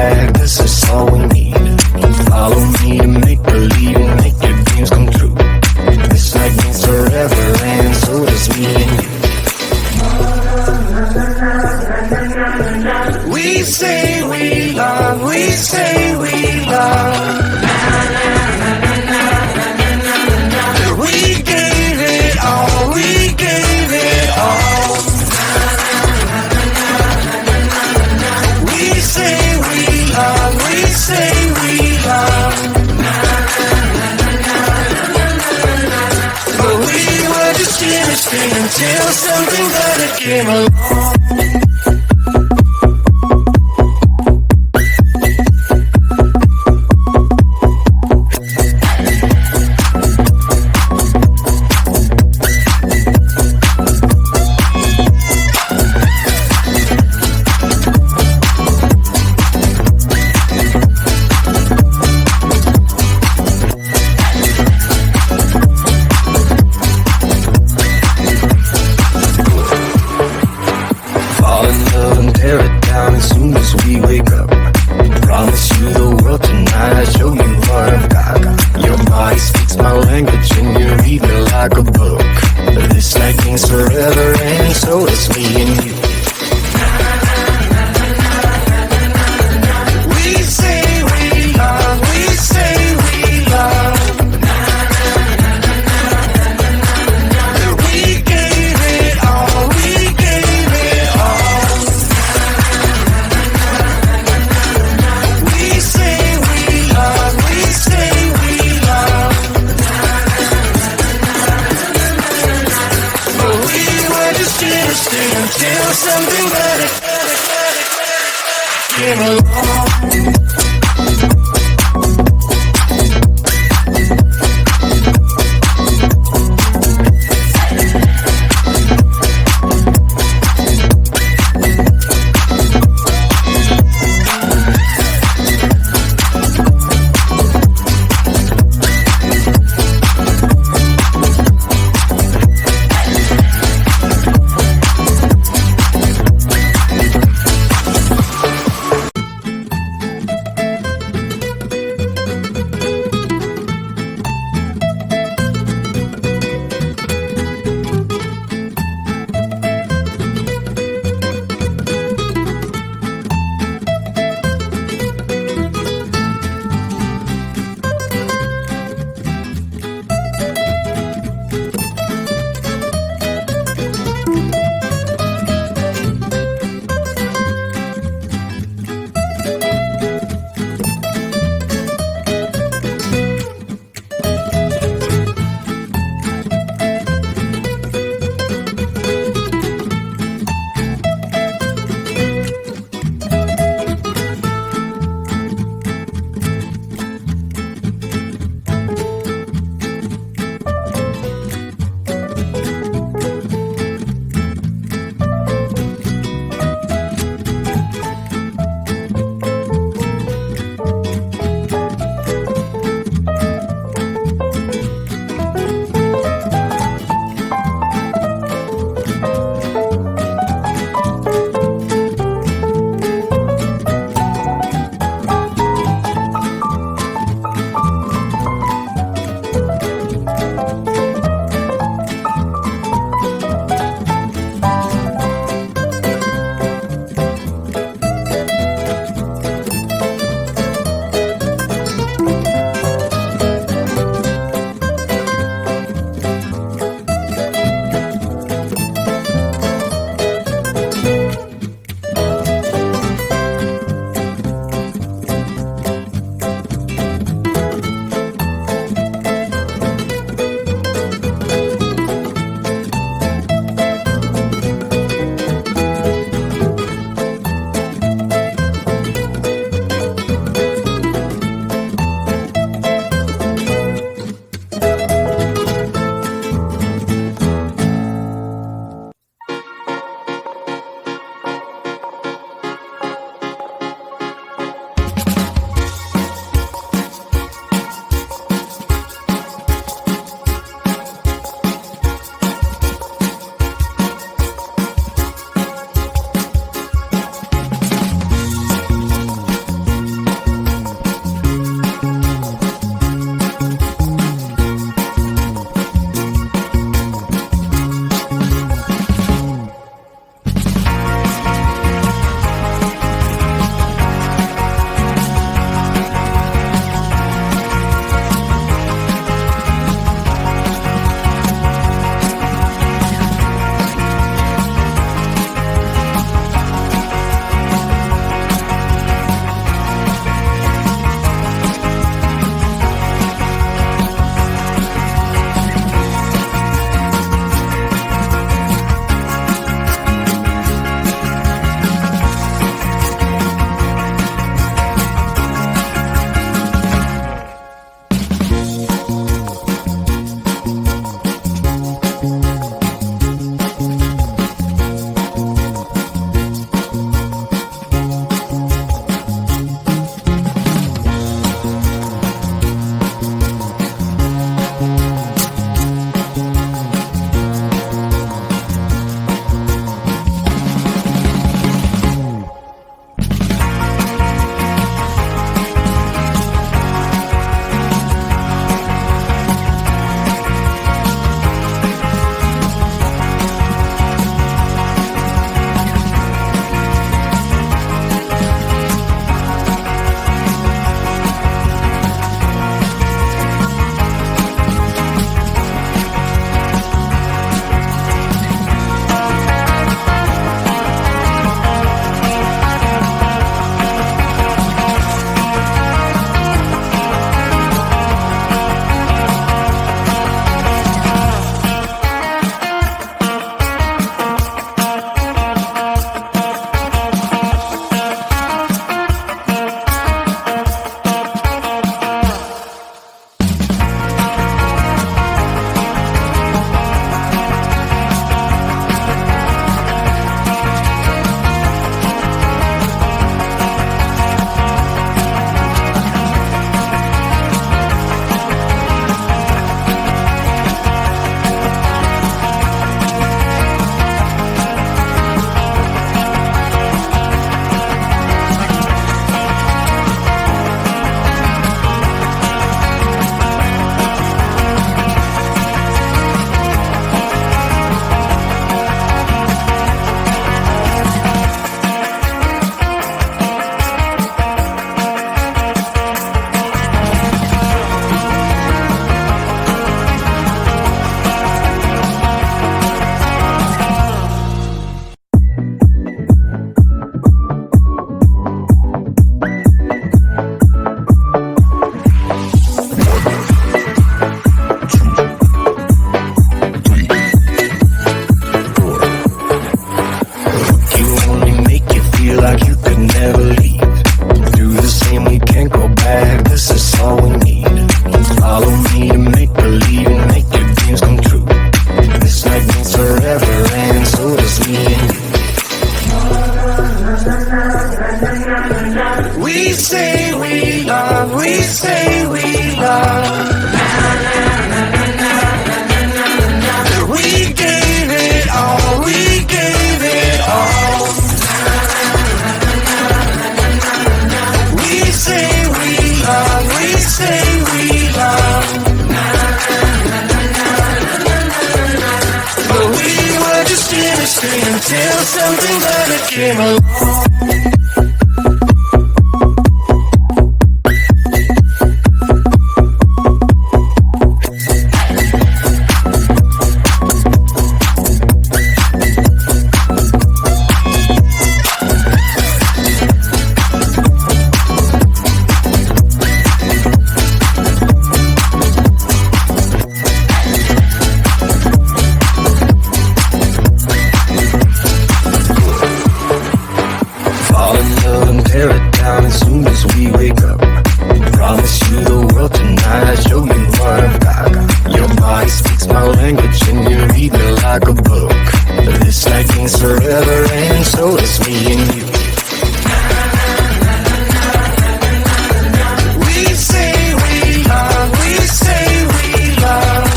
back, 'cause that's all we need. Follow me to make believe, make your dreams come true. This night means forever, and so does me and you. We say we love, we say we love. We gave it all, we gave it all. We say we love, we say we love. But we were just innocent until something better came along. Until something better came along. say we love, we say we love. We gave it all, we gave it all. We say we love, we say we love. But we were just innocent until something better came along. Tear it down as soon as we wake up. Promise you the world tonight, I'll show you what I've got. Your body speaks my language and you read me like a book. This night means forever and so does me and you. We say we love, we say we love.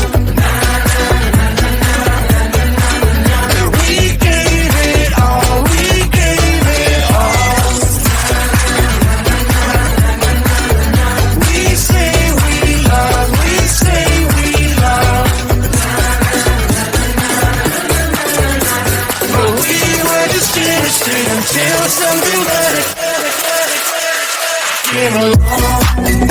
We gave it all, we gave it all. We say we love, we say we love. But we were just innocent until something better came along.